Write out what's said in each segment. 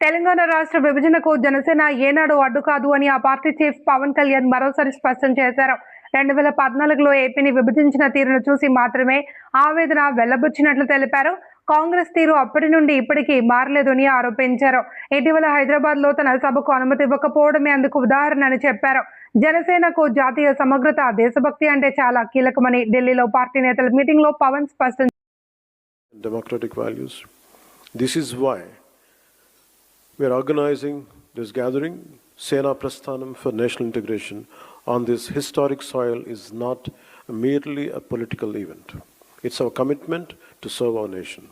తెలంగాణ రాష్ట్ర విభజనకు జనసేన ఏనాడు అడ్డు కాదు అని ఆ పార్టీ చీఫ్ పవన్ కళ్యాణ్ మరోసారి స్పష్టం చేశారు. 2014లో ఏపీని విభజించిన తీరును చూసి మాత్రమే ఆవేదన వెల్లబుచ్చినట్లు తెలిపారు. కాంగ్రెస్ తీరు అప్పటి నుండి ఇప్పటికీ మారలేదని ఆరోపించారు. ఇటీవల హైదరాబాద్ లో తన సభకు అనుమతి ఇవ్వకపోవడమే అందుకు ఉదాహరణ అని చెప్పారు. జనసేనకు జాతీయ సమగ్రత, దేశభక్తి అంటే చాలా కీలకమని ఢిల్లీలో పార్టీ నేతల మీటింగ్ లో పవన్ స్పష్టం. Democratic values. This is why we are organizing this gathering. Sena Prasthanam for national integration on this historic soil is not merely a political event. It's our commitment to serve our nation.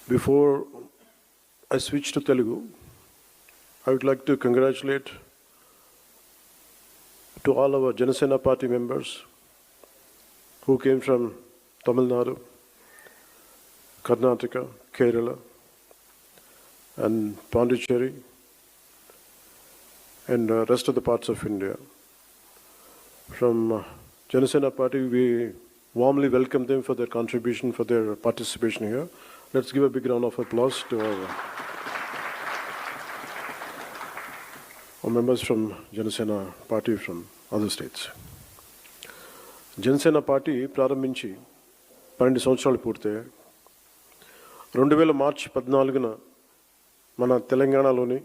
Before I switch to Telugu, I would like to congratulate to all our Janasena party members who came from Tamil Nadu, Karnataka, Kerala, and Pondicherry, and rest of the parts of India. From Janasena party, we warmly welcome them for their contribution, for their participation here. Let's give a big round of applause to our members from Janasena party from other states. Janasena party ప్రారంభించి 12 సంవత్సరాలు పూర్తయ్యాయి. 2000 మార్చి 14న మన తెలంగాణలోని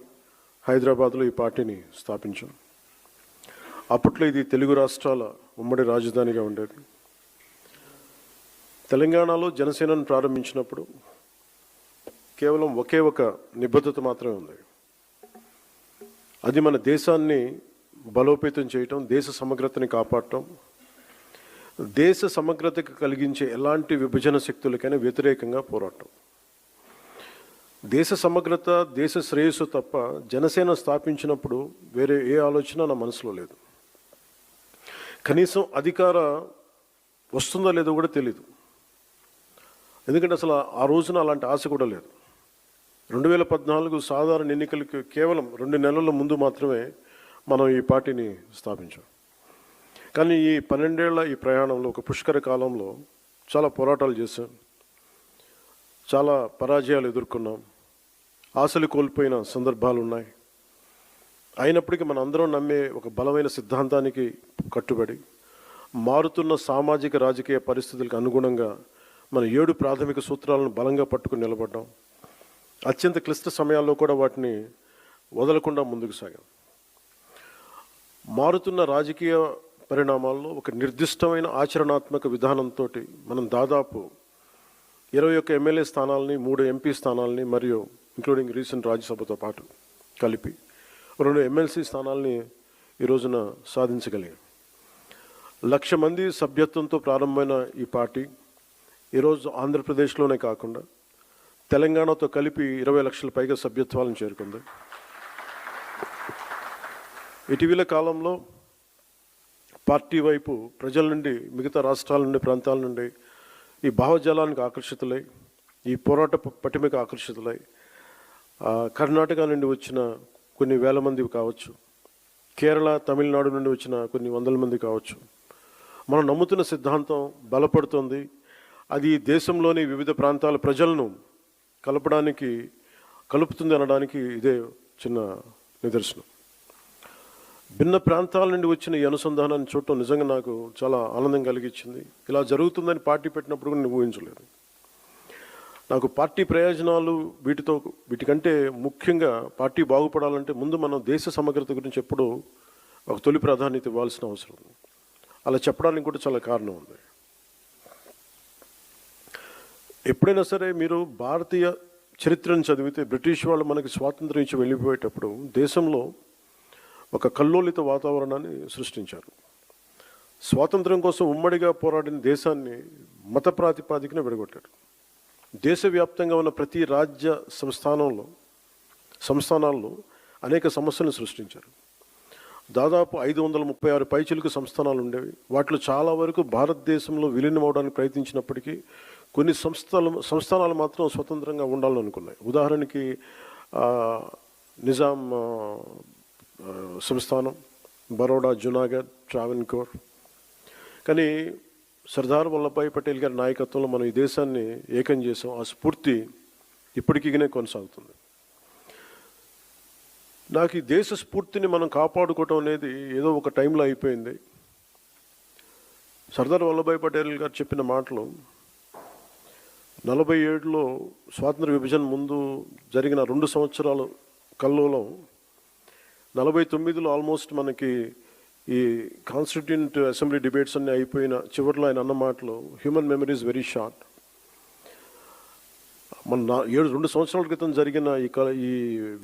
హైదరాబాద్లో ఈ పార్టీని స్థాపించాం. అప్పట్లో ఇది తెలుగు రాష్ట్రాల ఉమ్మడి రాజధానిగా ఉండేది. తెలంగాణలో జనసేనను ప్రారంభించినప్పుడు కేవలం ఒకే ఒక నిబద్ధత మాత్రమే ఉంది. అది మన దేశాన్ని బలోపేతం చేయటం, దేశ సమగ్రతని కాపాడటం, దేశ సమగ్రతకు కలిగించే ఎలాంటి విభజన శక్తులకైనా వ్యతిరేకంగా పోరాటం. దేశ సమగ్రత, దేశ శ్రేయస్సు తప్ప జనసేన స్థాపించినప్పుడు వేరే ఏ ఆలోచన నా మనసులో లేదు. కనీసం అధికార వస్తుందో లేదో కూడా తెలీదు. ఎందుకంటే అసలు ఆ రోజున అలాంటి ఆశ కూడా లేదు. 2014 సాధారణ ఎన్నికలకు కేవలం 2 నెలల ముందు మాత్రమే మనం ఈ పార్టీని స్థాపించాం. కానీ ఈ 12 ఏళ్ల ఈ ప్రయాణంలో, ఒక పుష్కర కాలంలో చాలా పోరాటాలు చేశాం, చాలా పరాజయాలు ఎదుర్కొన్నాం, ఆశలు కోల్పోయిన సందర్భాలు ఉన్నాయి. అయినప్పటికీ మన అందరం నమ్మే ఒక బలమైన సిద్ధాంతానికి కట్టుబడి మారుతున్న సామాజిక రాజకీయ పరిస్థితులకు అనుగుణంగా మన 7 ప్రాథమిక సూత్రాలను బలంగా పట్టుకుని నిలబడ్డాం. అత్యంత క్లిష్ట సమయాల్లో కూడా వాటిని వదలకుండా ముందుకు సాగాం. మారుతున్న రాజకీయ పరిణామాల్లో ఒక నిర్దిష్టమైన ఆచరణాత్మక విధానంతో మనం దాదాపు 21 ఎమ్మెల్యే స్థానాలని, 3 ఎంపీ స్థానాలని, మరియు ఇంక్లూడింగ్ రీసెంట్ రాజ్యసభతో పాటు కలిపి 2 ఎమ్మెల్సీ స్థానాలని ఈ రోజున సాధించగలిగాం. 1,00,000 మంది సభ్యత్వంతో ప్రారంభమైన ఈ పార్టీ ఈరోజు ఆంధ్రప్రదేశ్లోనే కాకుండా తెలంగాణతో కలిపి 20 లక్షల పైగా సభ్యత్వాలను చేరుకుంది. ఇటీవల కాలంలో పార్టీ వైపు ప్రజల నుండి, మిగతా రాష్ట్రాల నుండి, ప్రాంతాల నుండి ఈ భావజాలానికి ఆకర్షితులై, ఈ పోరాట పటిమకు ఆకర్షితులై కర్ణాటక నుండి వచ్చిన కొన్ని వేల మంది కావచ్చు, కేరళ, తమిళనాడు నుండి వచ్చిన కొన్ని వందల మంది కావచ్చు. మనం నమ్ముతున్న సిద్ధాంతం బలపడుతుంది. అది దేశంలోని వివిధ ప్రాంతాల ప్రజలను కలుపుతుంది అనడానికి ఇదే చిన్న నిదర్శనం. భిన్న ప్రాంతాల నుండి వచ్చిన ఈ అనుసంధానాన్ని చూడటం నిజంగా నాకు చాలా ఆనందం కలిగించింది. ఇలా జరుగుతుందని పార్టీ పెట్టినప్పుడు కూడా నేను ఊహించలేదు. నాకు పార్టీ ప్రయోజనాలు వీటికంటే ముఖ్యంగా పార్టీ బాగుపడాలంటే ముందు మనం దేశ సమగ్రత గురించి ఎప్పుడూ ఒక తొలి ప్రాధాన్యత ఇవ్వాల్సిన అవసరం ఉంది. అలా చెప్పడానికి కూడా చాలా కారణం ఉంది. ఎప్పుడైనా సరే మీరు భారతీయ చరిత్రను చదివితే, బ్రిటిష్ వాళ్ళు మనకి స్వాతంత్రం ఇచ్చి వెళ్ళిపోయేటప్పుడు దేశంలో ఒక కల్లోలిత వాతావరణాన్ని సృష్టించారు. స్వాతంత్రం కోసం ఉమ్మడిగా పోరాడిన దేశాన్ని మత ప్రాతిపాదికన విడగొట్టారు. దేశవ్యాప్తంగా ఉన్న ప్రతి రాజ్య సంస్థానాల్లో అనేక సమస్యలను సృష్టించారు. దాదాపు 536 పైచిలుకు సంస్థానాలు ఉండేవి. వాటిలో చాలా వరకు భారతదేశంలో విలీనం అవడానికి ప్రయత్నించినప్పటికీ కొన్ని సంస్థానాలు మాత్రం స్వతంత్రంగా ఉండాలని అనుకున్నాయి. ఉదాహరణకి నిజాం సంస్థానం, బరోడా, జునాగఢ్, ట్రావెన్కోర్. కానీ సర్దార్ వల్లభాయ్ పటేల్ గారి నాయకత్వంలో మనం ఈ దేశాన్ని ఏకం చేసాం. ఆ స్ఫూర్తి ఇప్పటికీనే కొనసాగుతుంది. నాకు ఈ దేశ స్ఫూర్తిని మనం కాపాడుకోవటం అనేది ఏదో ఒక టైంలో అయిపోయింది. సర్దార్ వల్లభాయ్ పటేల్ గారు చెప్పిన మాటలు 47లో స్వాతంత్ర విభజన ముందు జరిగిన 2 సంవత్సరాలు కల్లోలం 49లో ఆల్మోస్ట్ మనకి ఈ కాన్స్టిట్యూంట్ అసెంబ్లీ డిబేట్స్ అన్నీ అయిపోయిన చివరిలో ఆయన అన్న మాటలు, human memory is very short. మన 2 సంవత్సరాల క్రితం జరిగిన ఈ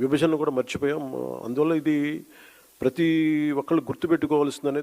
విభజన కూడా మర్చిపోయాం. అందువల్ల ఇది ప్రతి ఒక్కళ్ళు గుర్తుపెట్టుకోవాల్సిందనే